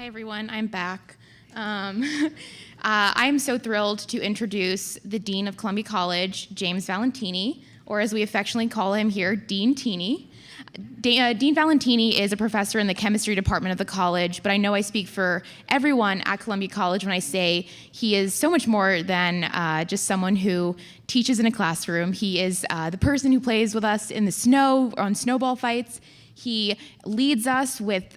everyone, I'm back. I'm so thrilled to introduce the Dean of Columbia College, James Valentini, or as we affectionately call him here, Dean Teeny. Dean Valentini is a professor in the chemistry department of the college, but I know I speak for everyone at Columbia College when I say he is so much more than just someone who teaches in a classroom. He is the person who plays with us in the snow, on snowball fights. He leads us with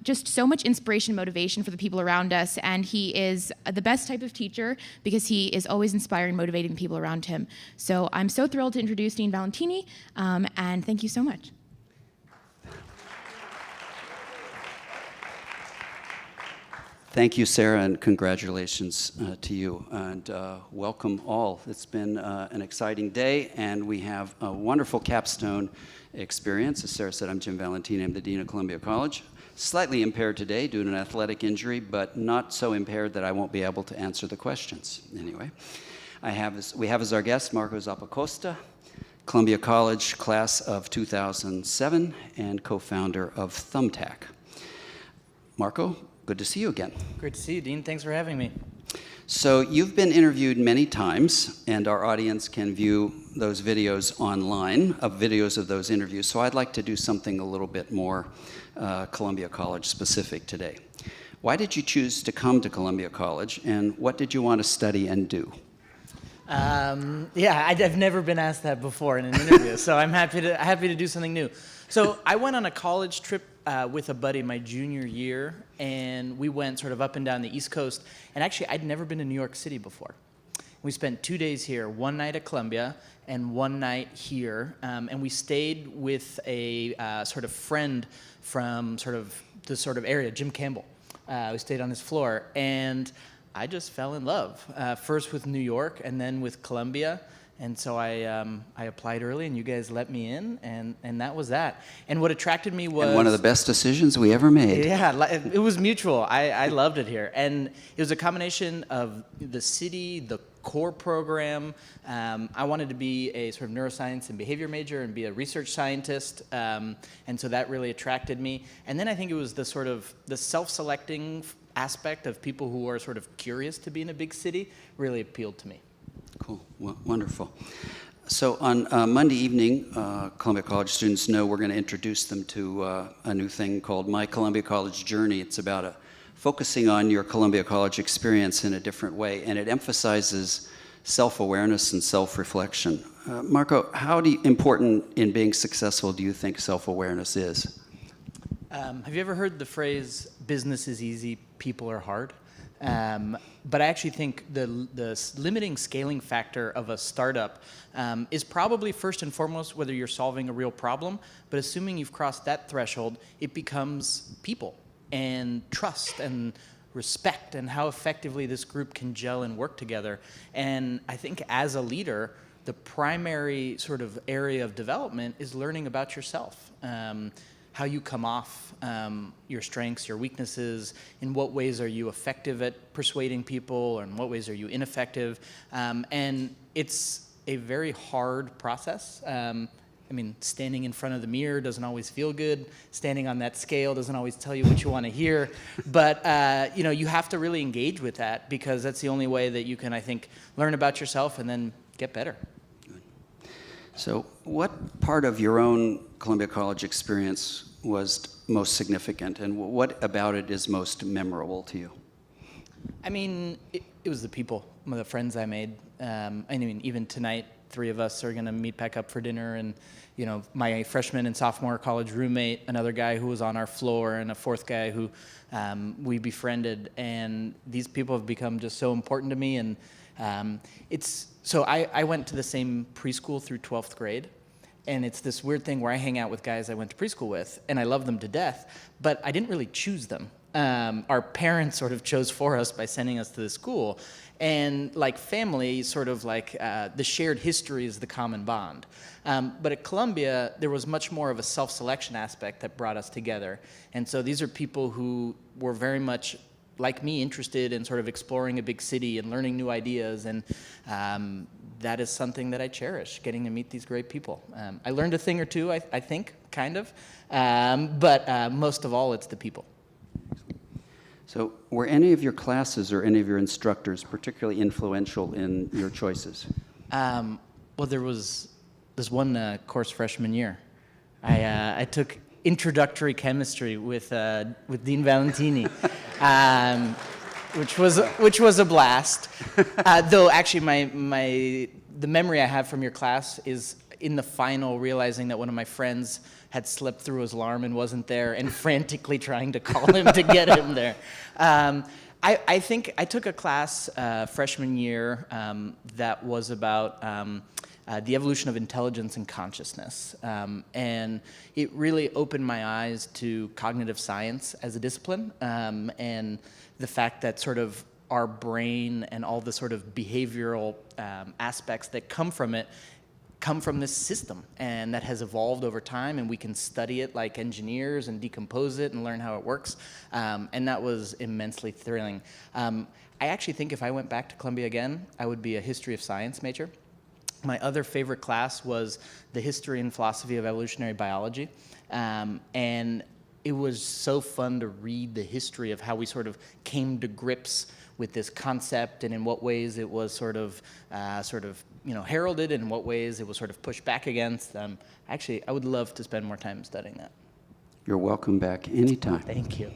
just so much inspiration and motivation for the people around us, and he is the best type of teacher because he is always inspiring and motivating the people around him. So I'm so thrilled to introduce Dean Valentini, and thank you so much. Thank you, Sarah, and congratulations to you, and welcome all. It's been an exciting day, and we have a wonderful capstone experience. As Sarah said, I'm Jim Valentini. I'm the Dean of Columbia College. Slightly impaired today due to an athletic injury, but not so impaired that I won't be able to answer the questions. Anyway, we have as our guest Marco Zappacosta, Columbia College class of 2007 and co-founder of Thumbtack. Marco, good to see you again. Great to see you, Dean. Thanks for having me. So you've been interviewed many times, and our audience can view those videos online, videos of those interviews. So I'd like to do something a little bit more Columbia College specific today. Why did you choose to come to Columbia College, and what did you want to study and do? Yeah, I've never been asked that before in an interview, so I'm happy to do something new. So I went on a college trip with a buddy my junior year, and we went sort of up and down the East Coast. And actually, I'd never been to New York City before. We spent 2 days here, one night at Columbia and one night here, and we stayed with a sort of friend from the area, Jim Campbell. We stayed on his floor, and I just fell in love, first with New York and then with Columbia. And so I applied early, and you guys let me in, and that was that. And what attracted me was... And one of the best decisions we ever made. Yeah, it was mutual. I loved it here. And it was a combination of the city, the core program. I wanted to be a sort of neuroscience and behavior major and be a research scientist. And so that really attracted me. And then I think it was the self-selecting aspect of people who are sort of curious to be in a big city really appealed to me. Cool, wonderful. So on Monday evening, Columbia College students know we're going to introduce them to a new thing called My Columbia College Journey. It's about focusing on your Columbia College experience in a different way, and it emphasizes self-awareness and self-reflection. Marco, how important in being successful do you think self-awareness is? Have you ever heard the phrase, business is easy, people are hard? But I actually think the limiting scaling factor of a startup is probably first and foremost whether you're solving a real problem, but assuming you've crossed that threshold, it becomes people and trust and respect and how effectively this group can gel and work together. And I think as a leader, the primary sort of area of development is learning about yourself. How you come off, your strengths, your weaknesses, in what ways are you effective at persuading people, or in what ways are you ineffective. And it's a very hard process. I mean, standing in front of the mirror doesn't always feel good. Standing on that scale doesn't always tell you what you want to hear. But you have to really engage with that, because that's the only way that you can, I think, learn about yourself and then get better. So what part of your own Columbia College experience was most significant, and what about it is most memorable to you? I mean, it was the people, the friends I made. I mean, even tonight, 3 of us are going to meet back up for dinner, and my freshman and sophomore college roommate, another guy who was on our floor, and a 4th guy who we befriended, and these people have become just so important to me. And so I went to the same preschool through 12th grade. And it's this weird thing where I hang out with guys I went to preschool with, and I love them to death, but I didn't really choose them. Our parents sort of chose for us by sending us to the school. And like family, sort of like the shared history is the common bond. But at Columbia, there was much more of a self-selection aspect that brought us together. And so these are people who were very much, like me, interested in sort of exploring a big city and learning new ideas. And that is something that I cherish, getting to meet these great people. I learned a thing or two, I think, kind of. But most of all, it's the people. So were any of your classes or any of your instructors particularly influential in your choices? Well, there was this one course freshman year. I took introductory chemistry with Dean Valentini, which was a blast. Though actually, the memory I have from your class is in the final realizing that one of my friends had slipped through his alarm and wasn't there, and frantically trying to call him to get him there. I think I took a class freshman year that was about the evolution of intelligence and consciousness. And it really opened my eyes to cognitive science as a discipline, and the fact that sort of our brain and all the sort of behavioral aspects that come from it come from this system, and that has evolved over time, and we can study it like engineers and decompose it and learn how it works, and that was immensely thrilling. I actually think if I went back to Columbia again, I would be a history of science major. My other favorite class was the history and philosophy of evolutionary biology, and it was so fun to read the history of how we sort of came to grips with this concept, and in what ways it was sort of heralded, and in what ways it was sort of pushed back against. Actually, I would love to spend more time studying that. You're welcome back anytime. Thank you.